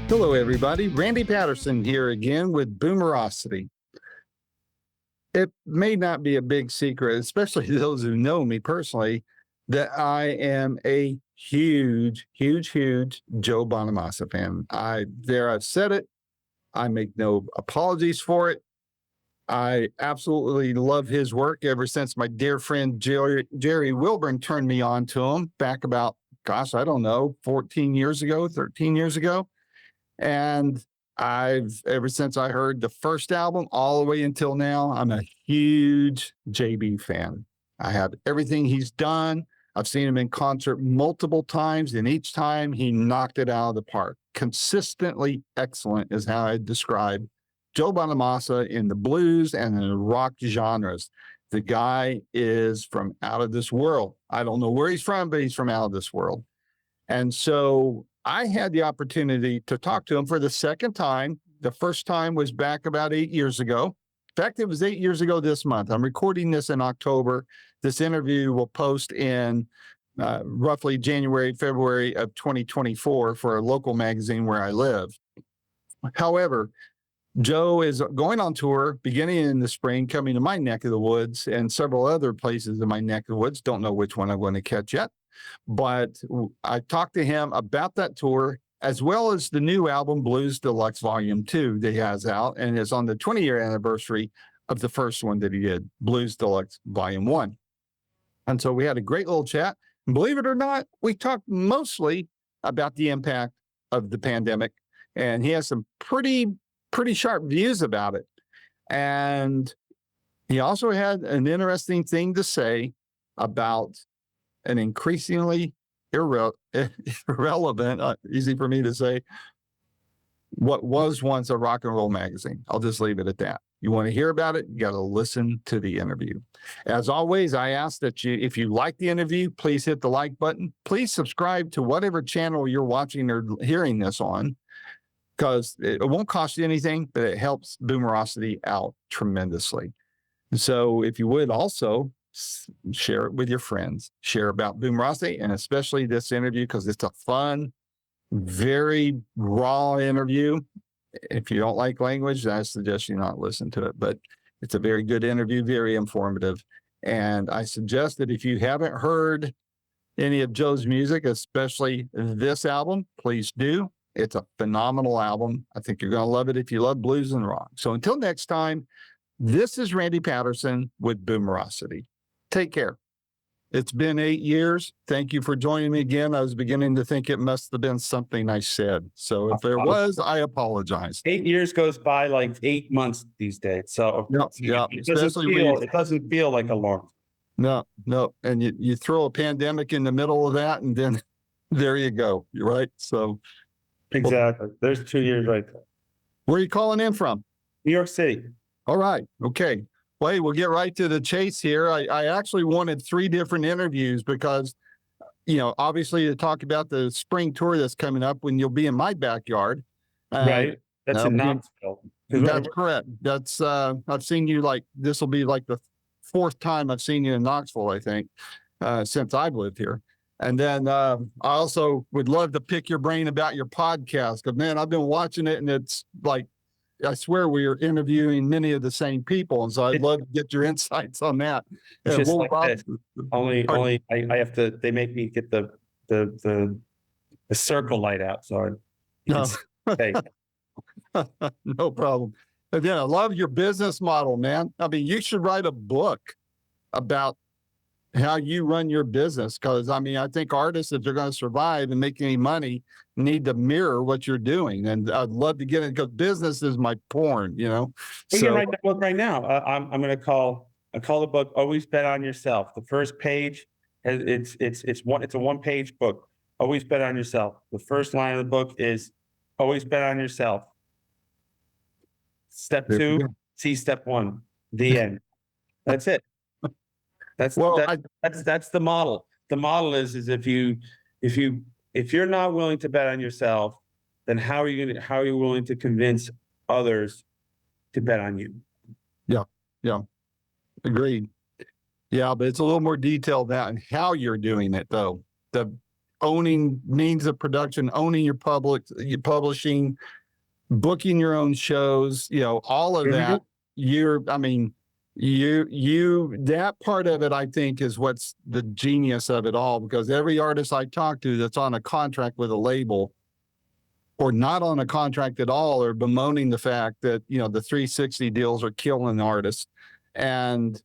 Hello, everybody. Randy Patterson here again with Boomerocity. It may not be a big secret, especially those who know me personally, that I am a huge Joe Bonamassa fan. I've said it. I make no apologies for it. I absolutely love his work ever since my dear friend Jerry Wilburn turned me on to him back about, gosh, I don't know, 14 years ago, 13 years ago. And ever since I heard the first album all the way until now, I'm a huge JB fan. I have everything he's done. I've seen him in concert multiple times, and each time he knocked it out of the park. Consistently excellent is how I describe Joe Bonamassa in the blues and in the rock genres. The guy is from out of this world. I don't know where he's from, but he's from out of this world. And so I had the opportunity to talk to him for the second time. The first time was back about 8 years ago. In fact, it was 8 years ago this month. I'm recording this in October. This interview will post in roughly January, February of 2024 for a local magazine where I live. However, Joe is going on tour beginning in the spring, coming to my neck of the woods and several other places in my neck of the woods. Don't know which one I'm going to catch yet. But I talked to him about that tour, as well as the new album, Blues Deluxe Volume 2, that he has out, and is on the 20-year anniversary of the first one that he did, Blues Deluxe Volume 1. And so we had a great little chat. And believe it or not, we talked mostly about the impact of the pandemic, and he has some pretty sharp views about it. And he also had an interesting thing to say about an increasingly irrelevant, easy for me to say, what was once a rock and roll magazine. I'll just leave it at that. You want to hear about it, you got to listen to the interview. As always, I ask that if you like the interview, please hit the like button. Please subscribe to whatever channel you're watching or hearing this on, because it won't cost you anything, but it helps Boomerocity out tremendously. So if you would also share it with your friends, share about Boomerocity, and especially this interview, because it's a fun, very raw interview. If you don't like language, I suggest you not listen to it, but it's a very good interview, very informative. And I suggest that if you haven't heard any of Joe's music, especially this album, please do. It's a phenomenal album. I think you're going to love it if you love blues and rock. So until next time, this is Randy Patterson with Boomerocity. Take care. It's been 8 years. Thank you for joining me again. I was beginning to think it must have been something I said. So if there was, I apologize. 8 years goes by like 8 months these days. So yeah, it doesn't feel like a long. No. And you throw a pandemic in the middle of that, and then there you go. You're right. So exactly. There's 2 years right there. Where are you calling in from? New York City. All right. Okay. Well, hey, we'll get right to the chase here. I actually wanted 3 different interviews because, obviously to talk about the spring tour that's coming up when you'll be in my backyard. Right. That's in Knoxville. That's correct. That's, I've seen you this will be like the 4th time I've seen you in Knoxville, I think, since I've lived here. And then I also would love to pick your brain about your podcast, because, man, I've been watching it, and it's like, I swear we are interviewing many of the same people. And so I'd love to get your insights on that. Just like that. Only I have to, they make me get the circle light out. So no problem. And then I love your business model, man. I mean, you should write a book about how you run your business. Because, I think artists, if they're going to survive and make any money, need to mirror what you're doing. And I'd love to get it, because business is my porn, So you're writing a book right now. I'm going to call the book "Always Bet on Yourself." The first page, it's a 1-page book. Always bet on yourself. The first line of the book is "Always bet on yourself." Step 2, see step 1. The end. That's it. That's the model. The model is if you're not willing to bet on yourself, then how are you willing to convince others to bet on you? Yeah. Agreed. Yeah, but it's a little more detailed now and how you're doing it, though. owning means of production, owning your publishing, booking your own shows, all of that. That part of it, I think, is what's the genius of it all, because every artist I talk to that's on a contract with a label or not on a contract at all are bemoaning the fact that, the 360 deals are killing artists. And,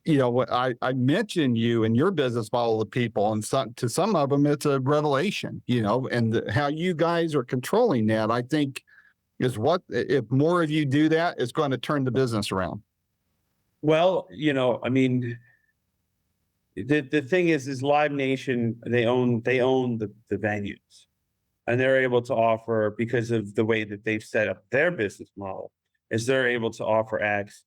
what I mentioned you and your business model to people, and to some of them, it's a revelation, and how you guys are controlling that, I think, is what, if more of you do that, it's going to turn the business around. Well, I mean, the thing is Live Nation, they own the venues, and they're able to offer, because of the way that they've set up their business model, is they're able to offer acts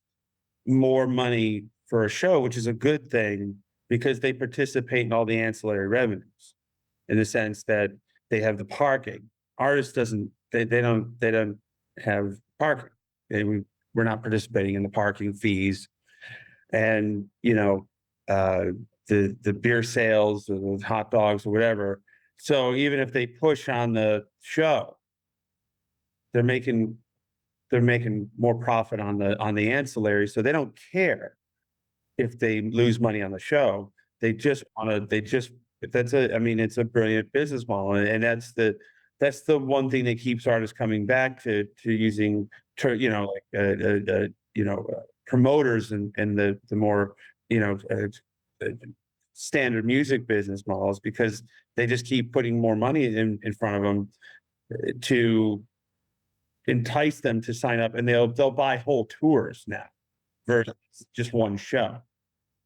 more money for a show, which is a good thing, because they participate in all the ancillary revenues, in the sense that they have the parking. Artists they don't have parking. We're not participating in the parking fees, and the beer sales or the hot dogs or whatever. So even if they push on the show, they're making more profit on the ancillary. So they don't care if they lose money on the show. They just want to, it's a brilliant business model. And that's the one thing that keeps artists coming back to using, promoters and the more, standard music business models, because they just keep putting more money in front of them to entice them to sign up, and they'll buy whole tours now versus just one show.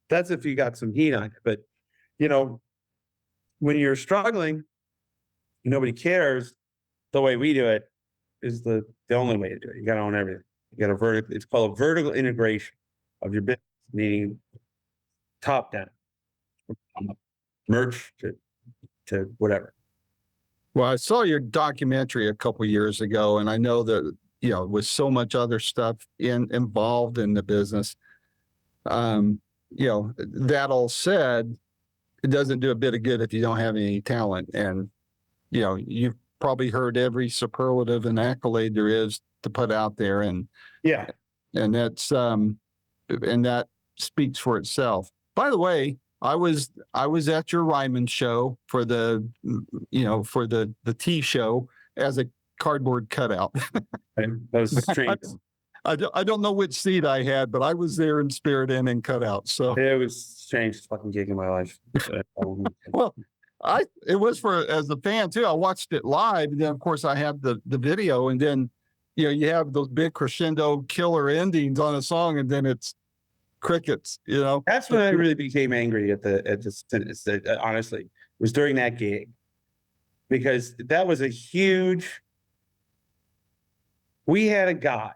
That's if you got some heat on it. But when you're struggling, nobody cares. The way we do it is the only way to do it. You got to own everything. You got to it's called a vertical integration of your business, meaning top down, merch to whatever. Well, I saw your documentary a couple of years ago, and I know that, with so much other stuff involved in the business, that all said, it doesn't do a bit of good if you don't have any talent. And, you've probably heard every superlative and accolade there is to put out there. And that's, and that speaks for itself. By the way, I was at your Ryman show for the T show as a cardboard cutout. That was strange. I don't know which seat I had, but I was there in spirit and in cutout. So it was strange fucking gig in my life. Well, it was as a fan too. I watched it live, and then of course I have the video, and then you have those big crescendo killer endings on a song, and then it's crickets. That's when I really became angry at the sentence. Honestly, was during that gig, because that was a huge. We had a guy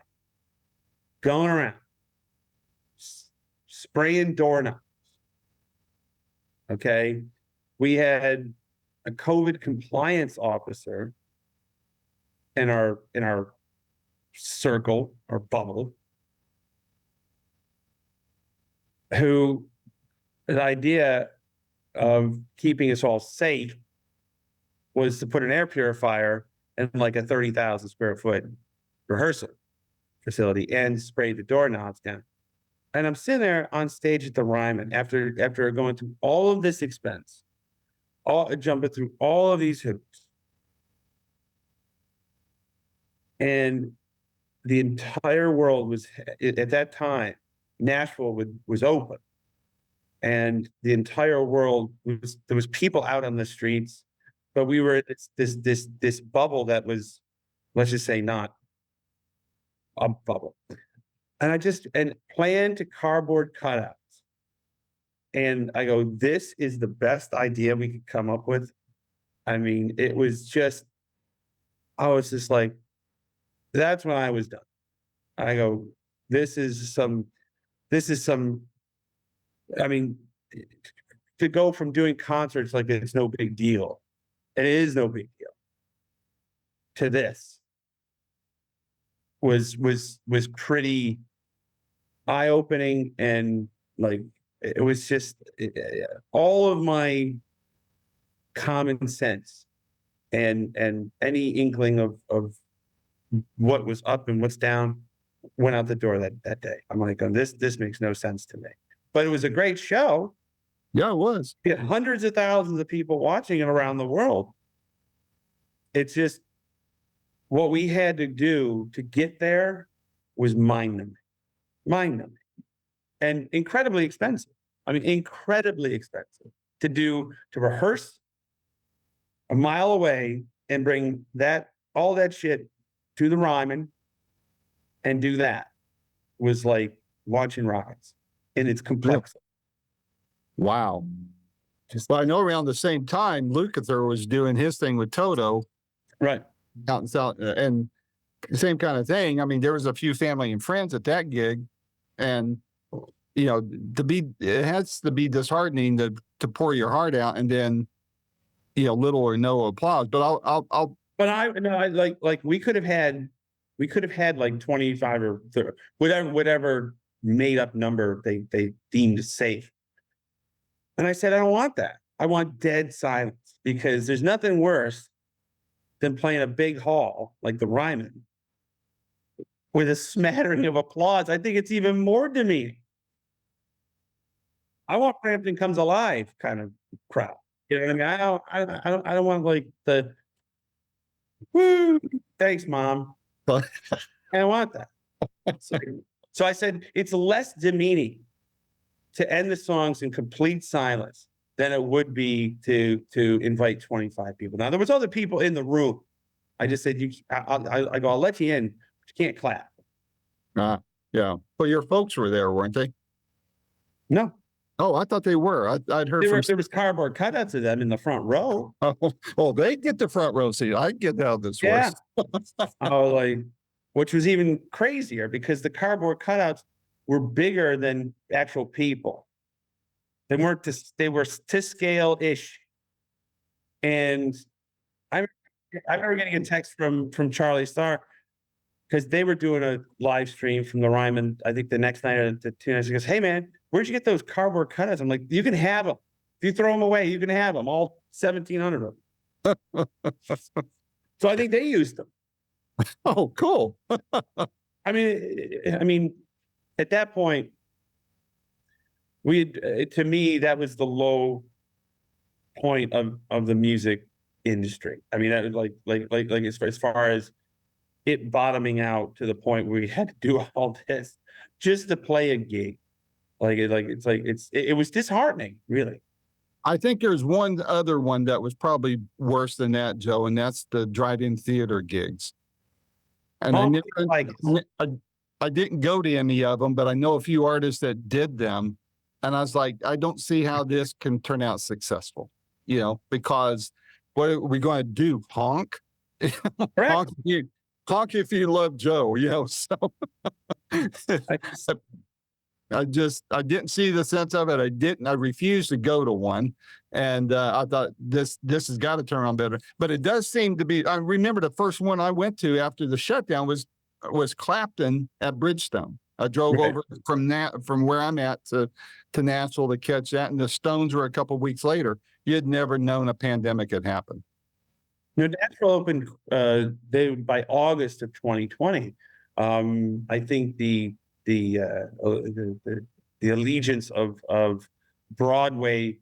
going around spraying doorknobs. Okay. We had a COVID compliance officer in our circle or bubble, who the idea of keeping us all safe was to put an air purifier in like a 30,000 square foot rehearsal facility and spray the doorknobs down. And I'm sitting there on stage at the Ryman after going through all of this expense, jumping through all of these hoops. And the entire world was, at that time, Nashville was open. And the entire world there was people out on the streets, but we were this bubble that was, let's just say, not a bubble. And I planned to cardboard cutouts. And I go, this is the best idea we could come up with. I mean, it was just, I was just like, that's when I was done. I go, this is some, I mean, to go from doing concerts like it's no big deal, it is no big deal, to this was pretty eye-opening. And like, it was just all of my common sense and any inkling of what was up and what's down went out the door that day. I'm like, this makes no sense to me. But it was a great show. Yeah, it was. We had hundreds of thousands of people watching it around the world. It's just what we had to do to get there was mind-numbing, and incredibly expensive. I mean, incredibly expensive to rehearse a mile away and bring all that shit to the Ryman and do that was like launching rockets in its complexity. Wow. Well, I know around the same time, Lukather was doing his thing with Toto. Right. Out in South, and same kind of thing. I mean, there was a few family and friends at that gig, and it has to be disheartening to pour your heart out and then, little or no applause. But we could have had like 25 or 30, whatever made up number they deemed safe. And I said, I don't want that. I want dead silence, because there's nothing worse than playing a big hall like the Ryman with a smattering of applause. I think it's even more demeaning. I want Frampton Comes Alive kind of crowd. You know what I mean? I don't want like the woo, thanks, Mom. I don't want that. So I said it's less demeaning to end the songs in complete silence than it would be to invite 25 people. Now, there was other people in the room. I just said, I'll let you in, but you can't clap. Yeah. Well, your folks were there, weren't they? No. Oh, I thought they were. I'd heard there was cardboard cutouts of them in the front row. Oh, they get the front row seat. I get out of this yeah. Which was even crazier, because the cardboard cutouts were bigger than actual people. They weren't they were to scale-ish. And I remember getting a text from Charlie Starr, because they were doing a live stream from the Ryman, I think the next night or the 2 nights. He goes, hey man, where'd you get those cardboard cutouts? I'm like, you can have them. If you throw them away, you can have them, all 1,700 of them. So I think they used them. Oh, cool. I mean, at that point, to me, that was the low point of the music industry. I mean, that was like as far as it bottoming out to the point where we had to do all this just to play a gig. It was disheartening, really. I think there's one other one that was probably worse than that, Joe, and that's the drive-in theater gigs. And I didn't go to any of them, but I know a few artists that did them. And I was like, I don't see how this can turn out successful, because what are we going to do? Honk? Honk if you love Joe, so I didn't see the sense of it. I refused to go to one. And I thought this has got to turn around better. But it does seem to be, I remember the first one I went to after the shutdown was Clapton at Bridgestone. I drove over from where I'm at to Nashville to catch that. And the Stones were a couple of weeks later. You'd never known a pandemic had happened. Nashville opened by August of 2020. I think the allegiance of Broadway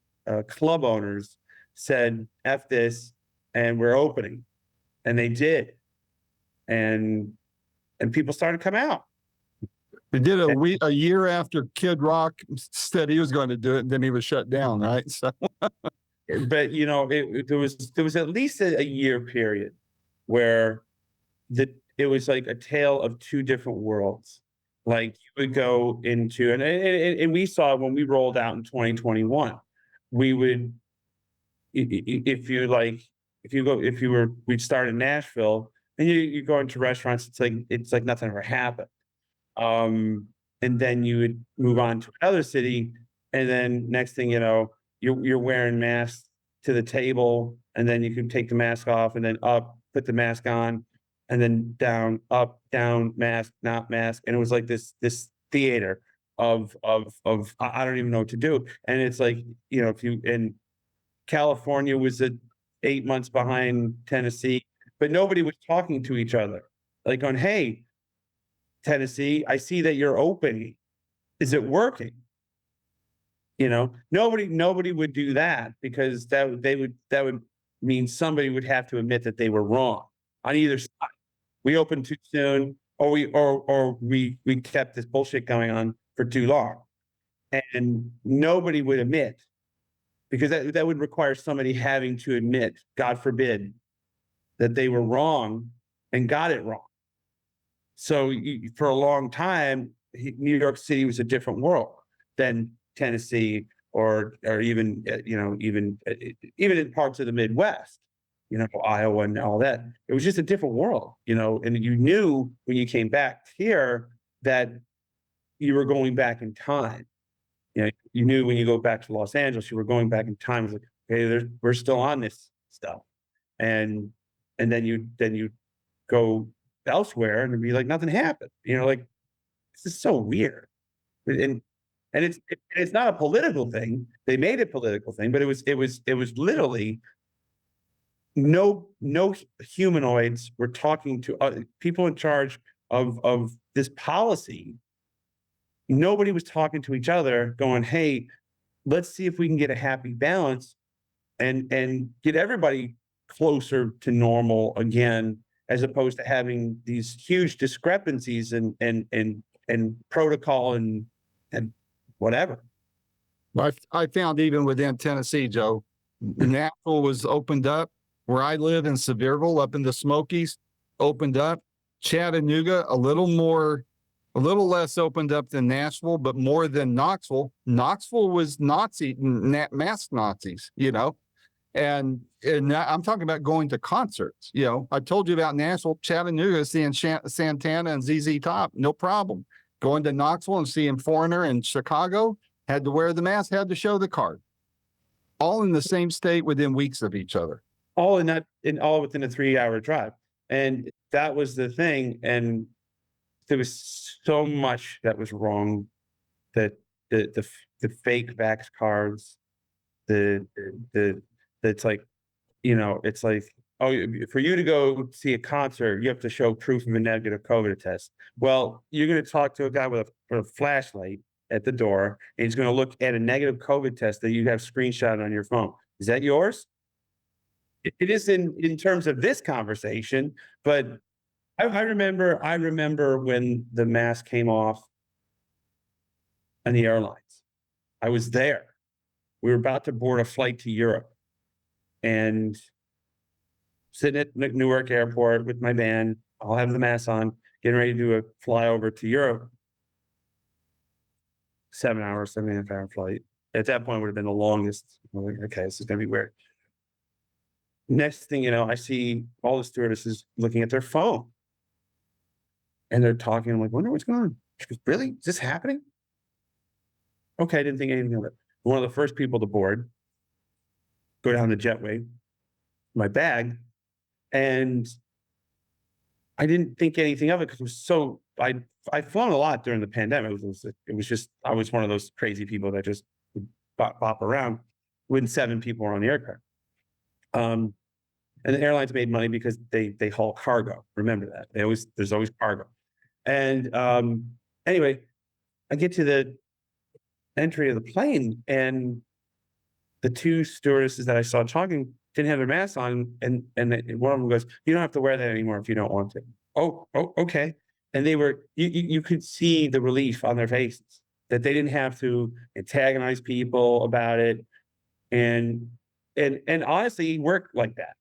club owners said, F this, and we're opening. And they did. And people started to come out. They did a year after Kid Rock said he was going to do it, and then he was shut down, right? So but there was at least a year period where it was like a tale of two different worlds. Like you would go into, and we saw when we rolled out in 2021, we'd start in Nashville and you go into restaurants, it's like nothing ever happened. And then you would move on to another city, and then next thing you know, you're wearing masks to the table, and then you can take the mask off, and then up, put the mask on, and then down, up, down, mask, not mask. And it was like this theater of I don't even know what to do. And it's like, California was 8 months behind Tennessee, but nobody was talking to each other. Like going, hey, Tennessee, I see that you're open. Is it working? Nobody would do that, because that would mean somebody would have to admit that they were wrong on either side. We opened too soon, or we kept this bullshit going on for too long, and nobody would admit, because that would require somebody having to admit, God forbid, that they were wrong and got it wrong. So for a long time, New York City was a different world than Tennessee, or even even in parts of the Midwest, Iowa and all that. It was just a different world, and you knew when you came back here that you were going back in time. You knew when you go back to Los Angeles, you were going back in time. It was like, okay, we're still on this stuff, and then you go elsewhere and it'd be like nothing happened. Like, this is so weird. And it's not a political thing. They made it a political thing, but it was literally no humanoids were talking to people in charge of this policy. Nobody was talking to each other, going, hey, let's see if we can get a happy balance and get everybody closer to normal again, as opposed to having these huge discrepancies and protocol and whatever. I found even within Tennessee, Joe, Nashville was opened up. Where I live in Sevierville, up in the Smokies, opened up. Chattanooga, a little less opened up than Nashville, but more than Knoxville. Knoxville was mass Nazis, and I'm talking about going to concerts. I told you about Nashville, Chattanooga, seeing Santana and ZZ Top, no problem. Going to Knoxville and seeing Foreigner in Chicago, had to wear the mask, had to show the card. All in the same state within weeks of each other. All within a 3-hour drive. And that was the thing. And there was so much that was wrong, that the fake vax cards, it's like, it's like, oh, for you to go see a concert, you have to show proof of a negative COVID test. Well, you're going to talk to a guy with a flashlight at the door, and he's going to look at a negative COVID test that you have screenshot on your phone. Is that yours? It is in terms of this conversation, but I remember when the mask came off on the airlines. I was there. We were about to board a flight to Europe, and sitting at Newark Airport with my band. I'll have the mask on, getting ready to do a flyover to Europe. 7.5 hour flight. At that point, would have been the longest. I'm like, okay, this is gonna be weird. Next thing you know, I see all the stewardesses looking at their phone, and they're talking. I'm like, wonder what's going on. She goes, really? Is this happening? Okay, I didn't think anything of it. One of the first people to board, go down the jetway, my bag, and I didn't think anything of it because it was so. I'd flown a lot during the pandemic. It was just, I was one of those crazy people that just would bop around when 7 people were on the aircraft. And the airlines made money because they haul cargo. Remember that. There's always cargo. And anyway, I get to the entry of the plane, and the 2 stewardesses that I saw talking didn't have their masks on, and one of them goes, "You don't have to wear that anymore if you don't want to." Oh, okay. And they were, you could see the relief on their faces that they didn't have to antagonize people about it, and honestly work like that.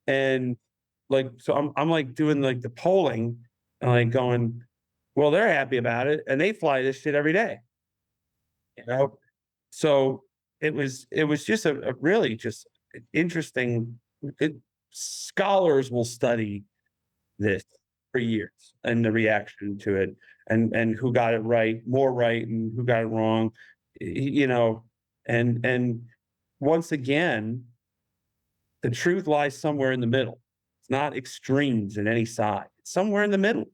And like, so I'm like doing like the polling and like going, well, they're happy about it, and they fly this shit every day, So it was just a really just interesting. Scholars will study this for years, and the reaction to it, and who got it more right, and who got it wrong, and once again, the truth lies somewhere in the middle. It's not extremes in any side. It's somewhere in the middle.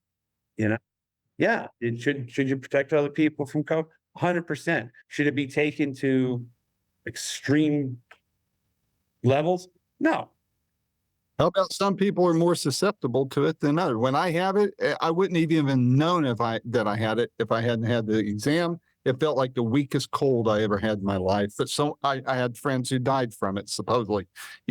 Yeah, it should you protect other people from COVID? 100%. Should it be taken to extreme levels? No. How about some people are more susceptible to it than others? When I have it, I wouldn't have even known that I had it if I hadn't had the exam. It felt like the weakest cold I ever had in my life. But I had friends who died from it, supposedly.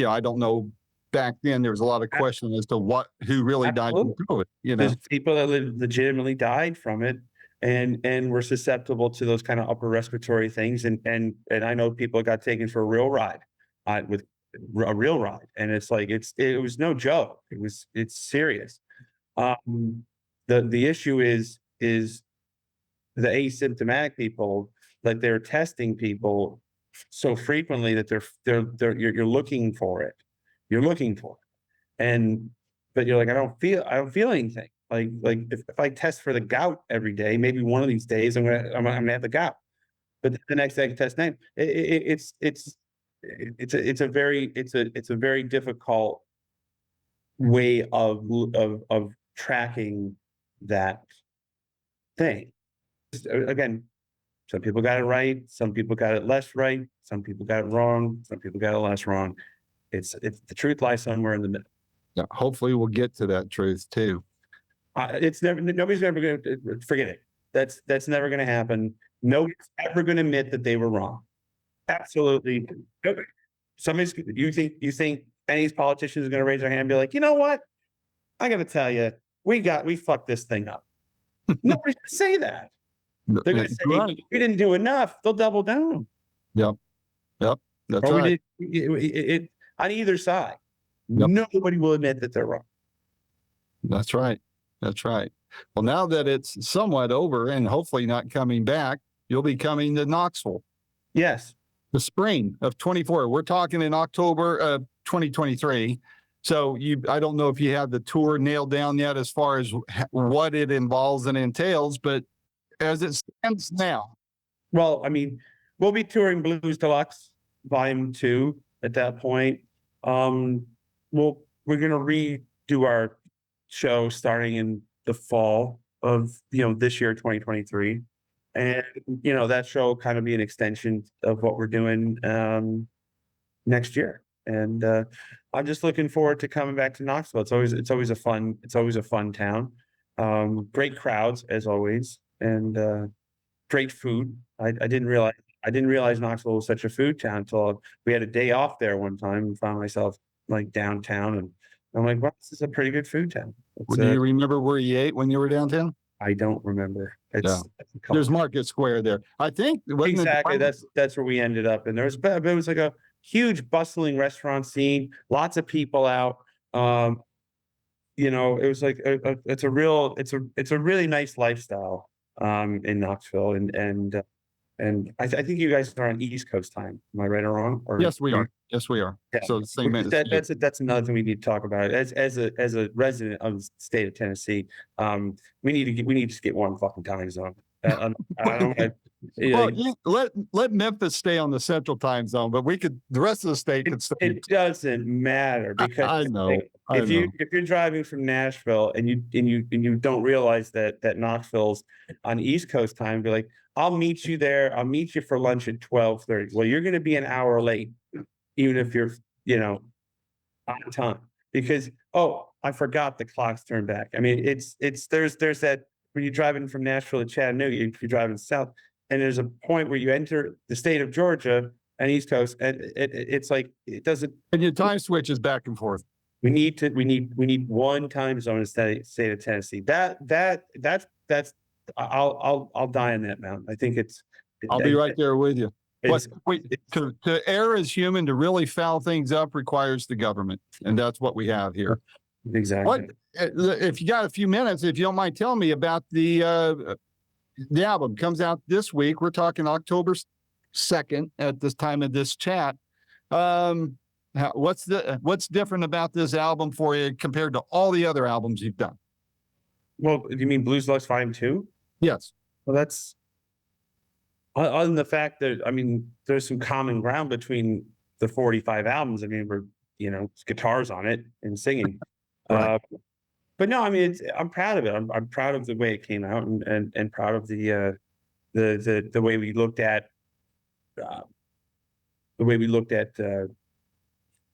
I don't know. Back then, there was a lot of question as to who really died from COVID. There's people that legitimately died from it and were susceptible to those kind of upper respiratory things. And I know people got taken for a real ride with a real ride. And it's like, it was no joke. It's serious. The issue is the asymptomatic people, like they're testing people so frequently that you're looking for it. You're looking for it. But you're like, I don't feel anything. Like if I test for the gout every day, maybe one of these days I'm gonna have the gout. But the next day I can test negative. It's a very difficult way of tracking that thing. Again, some people got it right, some people got it less right, some people got it wrong, some people got it less wrong. It's the truth lies somewhere in the middle. Yeah, hopefully we'll get to that truth too. Nobody's ever going to forget it. That's never going to happen. Nobody's ever going to admit that they were wrong. Absolutely. Nobody. You think any of these politicians are going to raise their hand and be like, you know what? I got to tell you, we fucked this thing up. Nobody's going to say that. They're going to say, we didn't do enough. They'll double down. Yep. That's right. On either side. Yep. Nobody will admit that they're wrong. That's right. Well, now that it's somewhat over and hopefully not coming back, you'll be coming to Knoxville. Yes. The spring of 24. We're talking in October of 2023. So I don't know if you have the tour nailed down yet as far as what it involves and entails, but as it stands now. Well, I mean, we'll be touring Blues Deluxe Volume 2 at that point. We're going to redo our show starting in the fall of this year, 2023, and that show will kind of be an extension of what we're doing next year. And I'm just looking forward to coming back to Knoxville. It's always a fun town. Great crowds as always, and great food. I didn't realize Knoxville was such a food town until we had a day off there one time and found myself like downtown, and I'm like, well, this is a pretty good food town. Do you remember where you ate when you were downtown? I don't remember. There's Market Square there. I think exactly that's where we ended up, and it was like a huge bustling restaurant scene, lots of people out. It was like it's a really nice lifestyle in Knoxville, and I think you guys are on East Coast time. Am I right or wrong? Yes, we are. Yeah. So the same minute. That's another thing we need to talk about. As a resident of the state of Tennessee, we need to just get one fucking time zone. Let Memphis stay on the central time zone, but the rest of the state could stay. It doesn't matter because I know. If you're driving from Nashville and you don't realize that Knoxville's on East Coast time, be like, I'll meet you there. I'll meet you for lunch at 12:30. Well, you're going to be an hour late, even if you're on time, because I forgot the clocks turned back. I mean, there's that when you're driving from Nashville to Chattanooga, if you're driving south, and there's a point where you enter the state of Georgia and East Coast, and it's like it doesn't. And your time switches back and forth. We need one time zone in the state of Tennessee. That's I'll die on that mountain. I think I'll be right there with you. But to err as human, to really foul things up requires the government, and that's what we have here. Exactly. If you got a few minutes, if you don't mind telling me about the album comes out this week. We're talking October 2nd at this time of this chat. What's different about this album for you compared to all the other albums you've done? Well, you mean Blues Deluxe Volume 2? Yes. Well, that's other than the fact that, I mean, there's some common ground between the 45 albums. I mean, it's guitars on it and singing. Right. But no, I mean, I'm proud of it. I'm proud of the way it came out, and proud of the way we looked at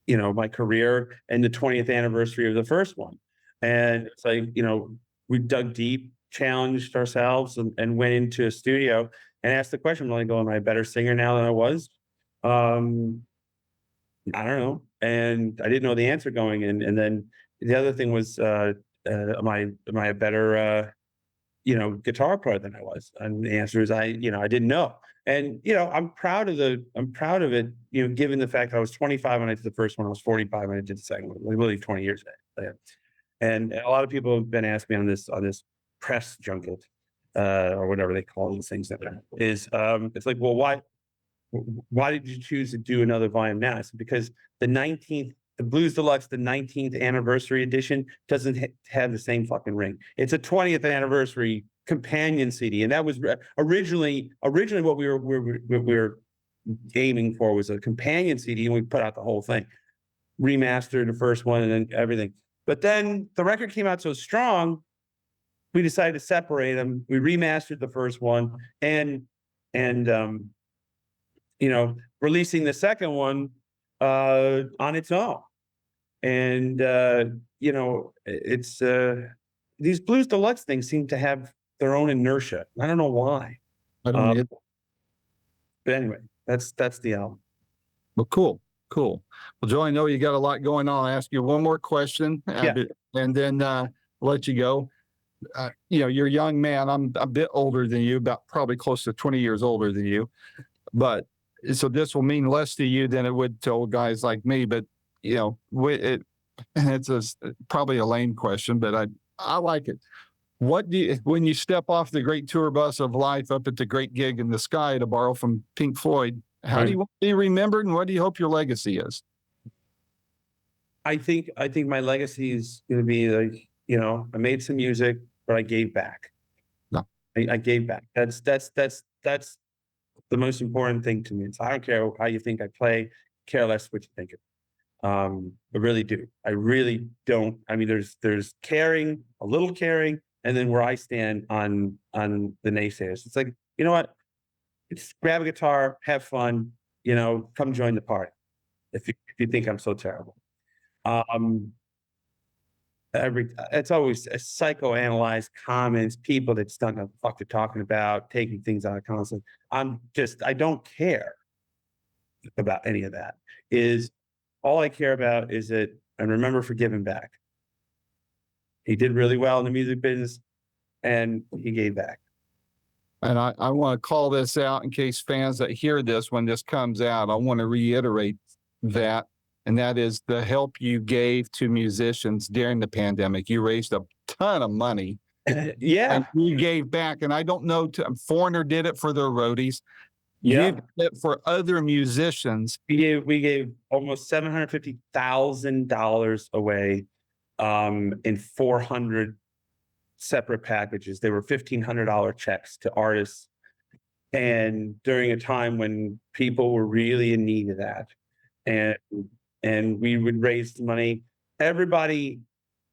my career and the 20th anniversary of the first one. And it's like, we dug deep, challenged ourselves, and went into a studio and asked the question, really going, am I a better singer now than I was? I don't know. And I didn't know the answer going in. And then the other thing was, am I a better, guitar player than I was? And the answer is I didn't know. And, I'm proud of it, given the fact I was 25 when I did the first one, I was 45 when I did the second one, literally 20 years later. And a lot of people have been asking me on this press junket, or whatever they call these things that is, it's like, well, why did you choose to do another volume now? I said, because the Blues Deluxe, the 19th anniversary edition doesn't have the same fucking ring. It's a 20th anniversary companion CD. And that was originally what we were aiming for was a companion CD, and we put out the whole thing, remastered the first one and then everything. But then the record came out so strong, we decided to separate them. We remastered the first one and releasing the second one on its own. And it's these Blues Deluxe things seem to have their own inertia. I don't know why. I don't either. But anyway, that's the album. Well, cool. Well, Joe, I know you got a lot going on. I'll ask you one more question, and then let you go. You're a young man. I'm a bit older than you, about probably close to 20 years older than you. But so this will mean less to you than it would to old guys like me. But it's probably a lame question, but I like it. What do you, when you step off the great tour bus of life up at the great gig in the sky, to borrow from Pink Floyd, how do you want to be remembered, and what do you hope your legacy is? I think my legacy is going to be like, I made some music, but I gave back. No. I gave back. That's the most important thing to me. So I don't care how you think I play, care less what you think of. I really do. I really don't. I mean, there's caring, a little caring, and then where I stand on the naysayers. It's like, you know what? It's grab a guitar, have fun, come join the party. If you think I'm so terrible. It's always a psychoanalyzed comments, people that don't know what the fuck they're talking about, taking things out of context. I don't care about any of that. All I care about is that, and remember for giving back. He did really well in the music business, and he gave back. And I want to call this out in case fans that hear this, when this comes out, I want to reiterate that. And that is the help you gave to musicians during the pandemic. You raised a ton of money. Yeah. And you gave back. And I don't know, Foreigner did it for their roadies. Yeah. You did it for other musicians. We gave almost $750,000 away in 400 separate packages. They were $1,500 checks to artists. And during a time when people were really in need of that. And we would raise the money. Everybody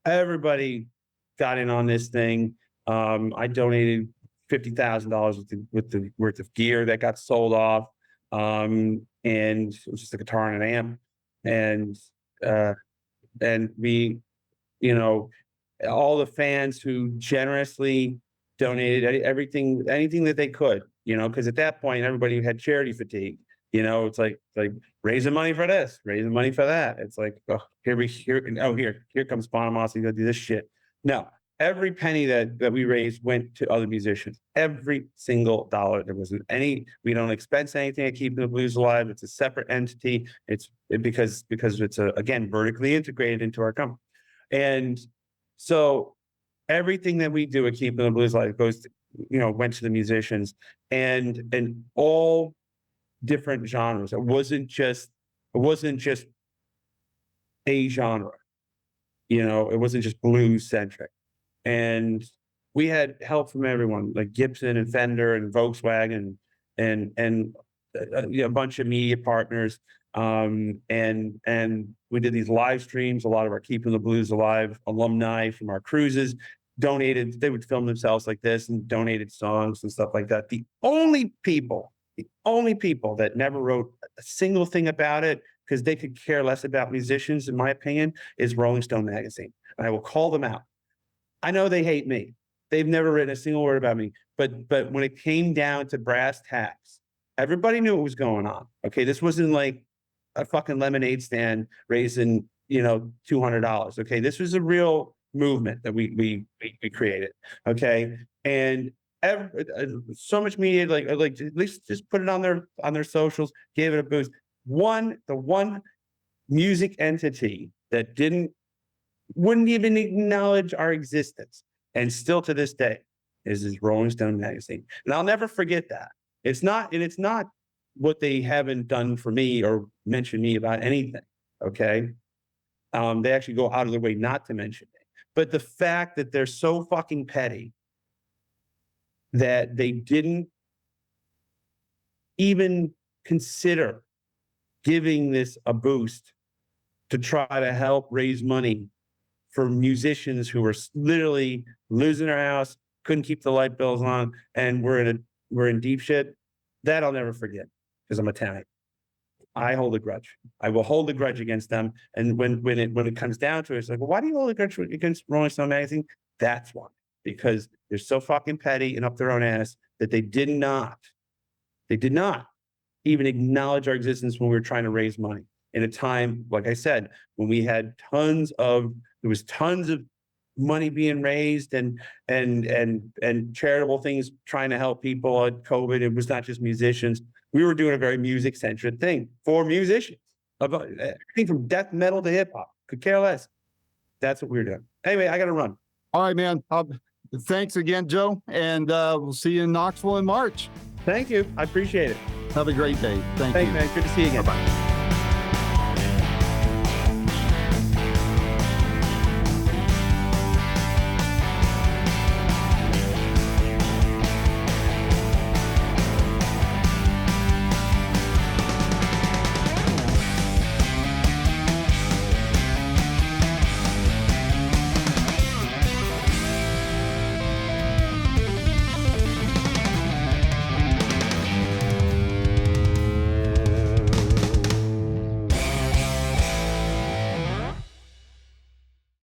got in on this thing. I donated $50,000 worth of gear that got sold off. And it was just a guitar and an amp. And we, all the fans who generously donated anything that they could, because at that point, everybody had charity fatigue. It's like raising money for this, raising money for that. It's like, here comes Bonamassa, you go do this shit. No, every penny that we raised went to other musicians. Every single dollar. There wasn't we don't expense anything at Keeping the Blues Alive. It's a separate entity. Because it's again, vertically integrated into our company. And so everything that we do at Keeping the Blues Alive goes to, went to the musicians and all different genres. It wasn't just a genre. It wasn't just blues centric. And we had help from everyone, like Gibson and Fender and Volkswagen and a bunch of media partners. And we did these live streams. A lot of our Keeping the Blues Alive alumni from our cruises donated. They would film themselves like this and donated songs and stuff like that. The only people that never wrote a single thing about it because they could care less about musicians, in my opinion, is Rolling Stone magazine. And I will call them out. I know they hate me. They've never written a single word about me. But when it came down to brass tacks, everybody knew what was going on. Okay, this wasn't like a fucking lemonade stand raising, $200. Okay, this was a real movement that we created. Okay, and so much media, like at least just put it on their socials, gave it a boost. The one music entity that wouldn't even acknowledge our existence, and still to this day, is Rolling Stone magazine. And I'll never forget that. It's not what they haven't done for me or mentioned me about anything. Okay. They actually go out of their way not to mention me. But the fact that they're so fucking petty that they didn't even consider giving this a boost to try to help raise money for musicians who were literally losing their house, couldn't keep the light bills on, and we're in deep shit. That I'll never forget, because I'm Italian. I hold a grudge. I will hold a grudge against them. And when it comes down to it, it's like, well, why do you hold a grudge against Rolling Stone magazine? That's why. Because they're so fucking petty and up their own ass that they did not even acknowledge our existence when we were trying to raise money in a time, like I said, when we had tons of money being raised and charitable things trying to help people at COVID. It was not just musicians. We were doing a very music-centric thing for musicians. About everything from death metal to hip hop. Could care less. That's what we were doing. Anyway, I got to run. All right, man. Thanks again, Joe. And we'll see you in Knoxville in March. Thank you. I appreciate it. Have a great day. Thanks, man. Good to see you again. Bye-bye.